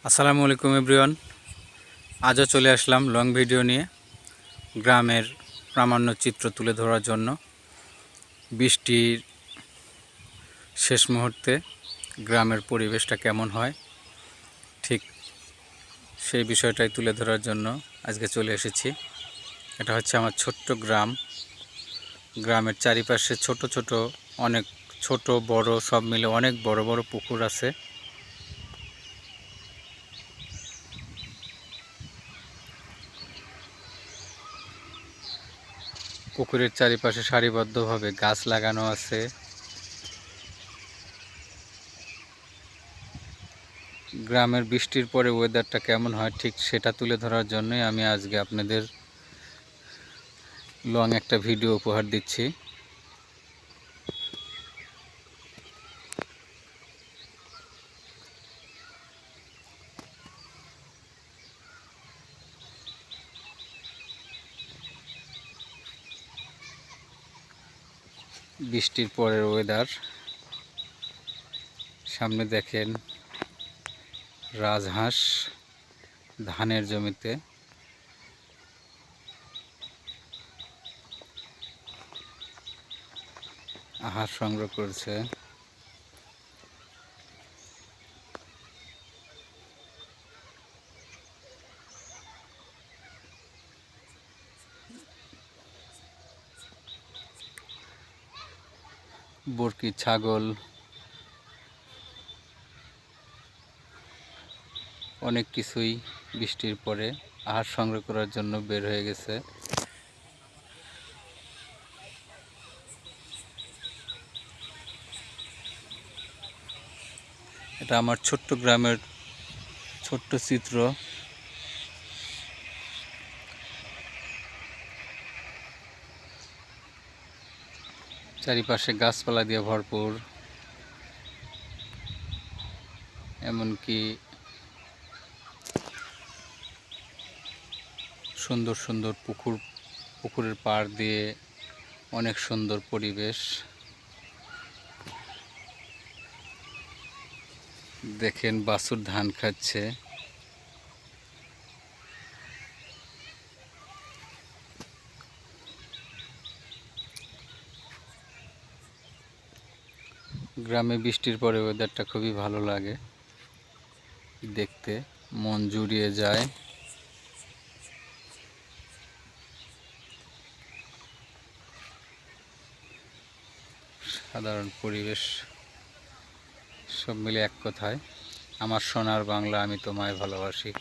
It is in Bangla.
আসসালামু আলাইকুম এভরিওয়ান। আজও চলে আসলাম লং ভিডিও নিয়ে গ্রামের প্রামাণ্য চিত্র তুলে ধরার জন্য। বৃষ্টির শেষ মুহূর্তে গ্রামের পরিবেশটা কেমন হয় ঠিক সেই বিষয়টাই তুলে ধরার জন্য আজকে চলে এসেছি। এটা হচ্ছে আমার ছোট্ট গ্রাম। গ্রামের চারিপাশে ছোট ছোট অনেক ছোট বড় সব মিলে অনেক বড় বড় পুকুর আছে। পুকুরের চারিপাশে সারিবদ্ধভাবে গাছ লাগানো আছে। গ্রামের বৃষ্টির পরে ওয়েদারটা কেমন হয় ঠিক সেটা তুলে ধরার জন্যই আমি আজকে আপনাদের লং একটা ভিডিও উপহার দিচ্ছি। বৃষ্টির পরের ওয়েদার, সামনে দেখেন রাজহাঁস ধানের জমিতে আহার সংগ্রহ করছে। বরকি ছাগল অনেক কিছুই বৃষ্টির পরে আহার সংগ্রহ করার জন্য বের হয়ে গেছে। এটা আমার ছোট্ট গ্রামের ছোট্ট চিত্র। চারিপাশে গাছপালা দিয়ে ভরপুর, এমনকি সুন্দর সুন্দর পুকুরের পাড় দিয়ে অনেক সুন্দর পরিবেশ। দেখেন বাছুর ধান খাচ্ছে। গ্রামে বৃষ্টির পরে ওয়েদারটা খুবই ভালো লাগে দেখতে, মন জুড়িয়ে যায়। সাধারণ পরিবেশ সব মিলে এক কথায় আমার সোনার বাংলা, আমি তোমায় ভালোবাসি।